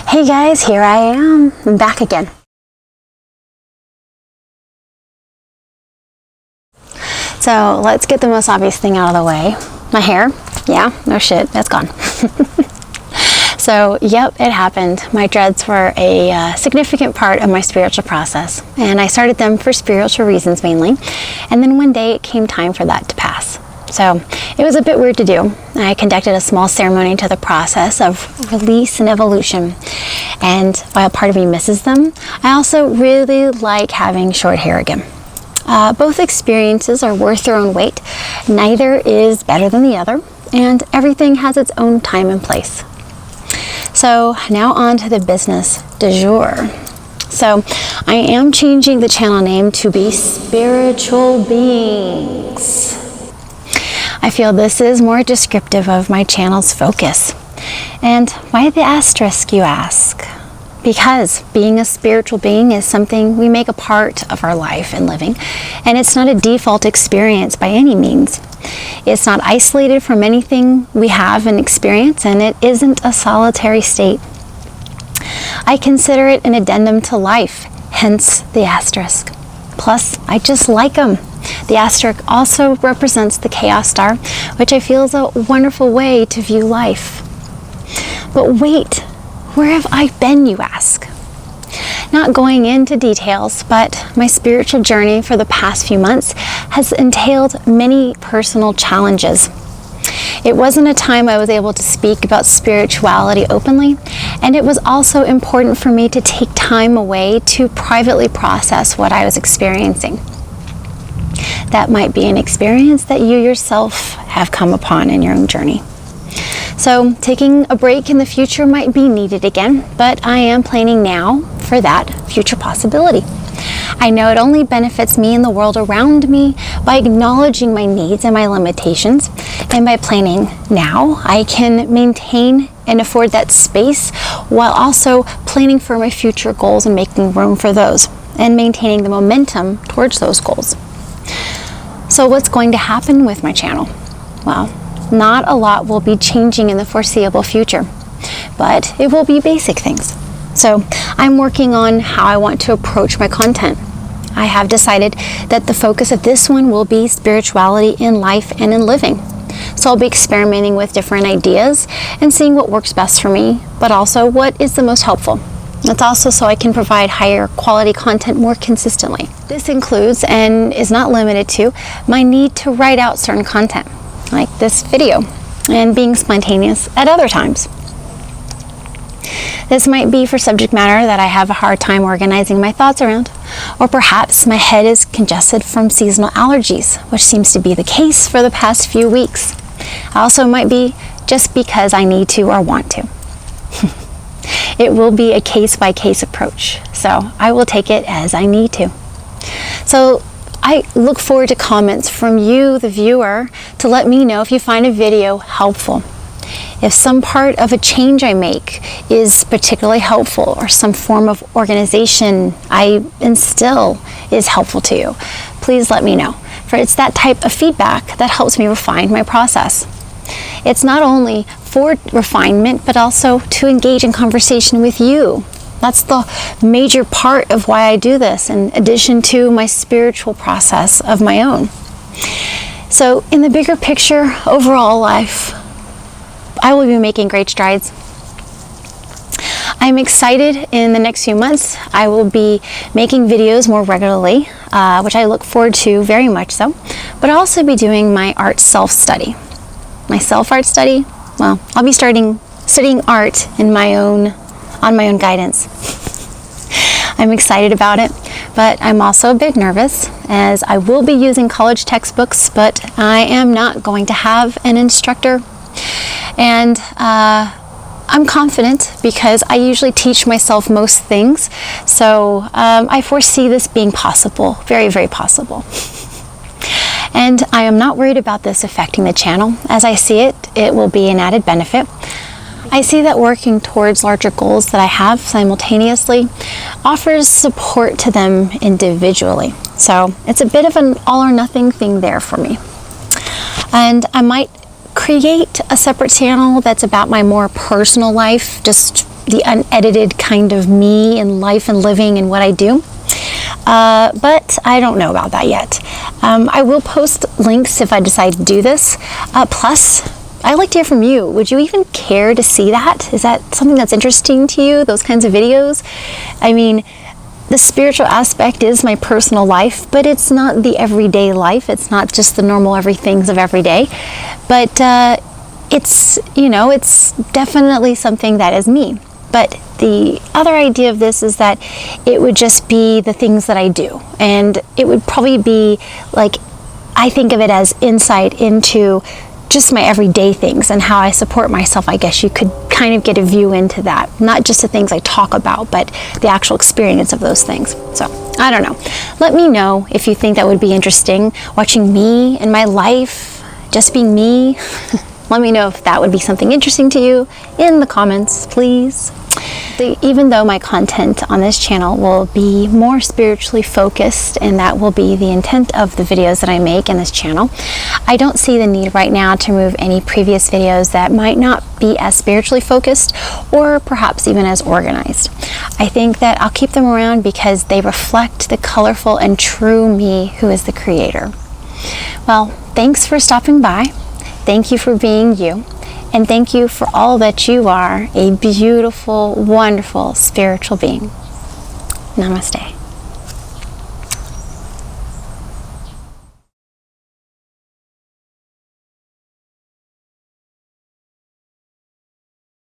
Hey guys, here I am. I'm back again. So let's get the most obvious thing out of the way. My hair, yeah, no shit, that's gone. So, yep, it happened. My dreads were a significant part of my spiritual process, and I started them for spiritual reasons mainly, and then one day it came time for that to pass. So, it was a bit weird to do. I conducted a small ceremony to the process of release and evolution, and while part of me misses them, I also really like having short hair again. Both experiences are worth their own weight. Neither is better than the other, and everything has its own time and place. So now on to the business du jour. So I am changing the channel name to be Spiritual Beings. I feel this is more descriptive of my channel's focus. And why the asterisk, you ask? Because being a spiritual being is something we make a part of our life and living, and it's not a default experience by any means. It's not isolated from anything we have and experience, and it isn't a solitary state. I consider it an addendum to life, hence the asterisk. Plus, I just like them. The asterisk also represents the chaos star, which I feel is a wonderful way to view life. But wait, where have I been, you ask? Not going into details, but my spiritual journey for the past few months has entailed many personal challenges. It wasn't a time I was able to speak about spirituality openly, and it was also important for me to take time away to privately process what I was experiencing. That might be an experience that you yourself have come upon in your own journey. So taking a break in the future might be needed again, but I am planning now for that future possibility. I know it only benefits me and the world around me by acknowledging my needs and my limitations, and by planning now, I can maintain and afford that space while also planning for my future goals and making room for those, and maintaining the momentum towards those goals. So what's going to happen with my channel? Well, not a lot will be changing in the foreseeable future, but it will be basic things. So I'm working on how I want to approach my content. I have decided that the focus of this one will be spirituality in life and in living. So I'll be experimenting with different ideas and seeing what works best for me, but also what is the most helpful. It's also so I can provide higher quality content more consistently. This includes, and is not limited to, my need to write out certain content, like this video, and being spontaneous at other times. This might be for subject matter that I have a hard time organizing my thoughts around, or perhaps my head is congested from seasonal allergies, which seems to be the case for the past few weeks. Also might be just because I need to or want to. It will be a case-by-case approach, so I will take it as I need to. So I look forward to comments from you, the viewer, to let me know if you find a video helpful. If some part of a change I make is particularly helpful, or some form of organization I instill is helpful to you, please let me know. For it's that type of feedback that helps me refine my process. It's not only for refinement, but also to engage in conversation with you. That's the major part of why I do this, in addition to my spiritual process of my own. So in the bigger picture, overall life, I will be making great strides. I'm excited in the next few months. I will be making videos more regularly, which I look forward to very much so, but I'll also be doing my art self-study. My self-art study? Well, I'll be studying art on my own guidance. I'm excited about it, but I'm also a bit nervous, as I will be using college textbooks, but I am not going to have an instructor. And I'm confident because I usually teach myself most things, so I foresee this being possible, very, very possible. And I am not worried about this affecting the channel. As I see it, it will be an added benefit. I see that working towards larger goals that I have simultaneously offers support to them individually. So it's a bit of an all or nothing thing there for me. And I might create a separate channel that's about my more personal life, just the unedited kind of me and life and living and what I do. But I don't know about that yet. I will post links if I decide to do this. Plus, I'd like to hear from you. Would you even care to see that? Is that something that's interesting to you, those kinds of videos? I mean, the spiritual aspect is my personal life, but it's not the everyday life. It's not just the normal everythings of every day. But it's, you know, it's definitely something that is me. But the other idea of this is that it would just be the things that I do. And it would probably be like, I think of it as insight into just my everyday things and how I support myself. I guess you could kind of get a view into that. Not just the things I talk about, but the actual experience of those things. So, I don't know. Let me know if you think that would be interesting. Watching me and my life, just being me. Let me know if that would be something interesting to you in the comments, please. Even though my content on this channel will be more spiritually focused, and that will be the intent of the videos that I make in this channel, I don't see the need right now to remove any previous videos that might not be as spiritually focused or perhaps even as organized. I think that I'll keep them around because they reflect the colorful and true me who is the creator. Well, thanks for stopping by. Thank you for being you, and thank you for all that you are, a beautiful, wonderful spiritual being. Namaste.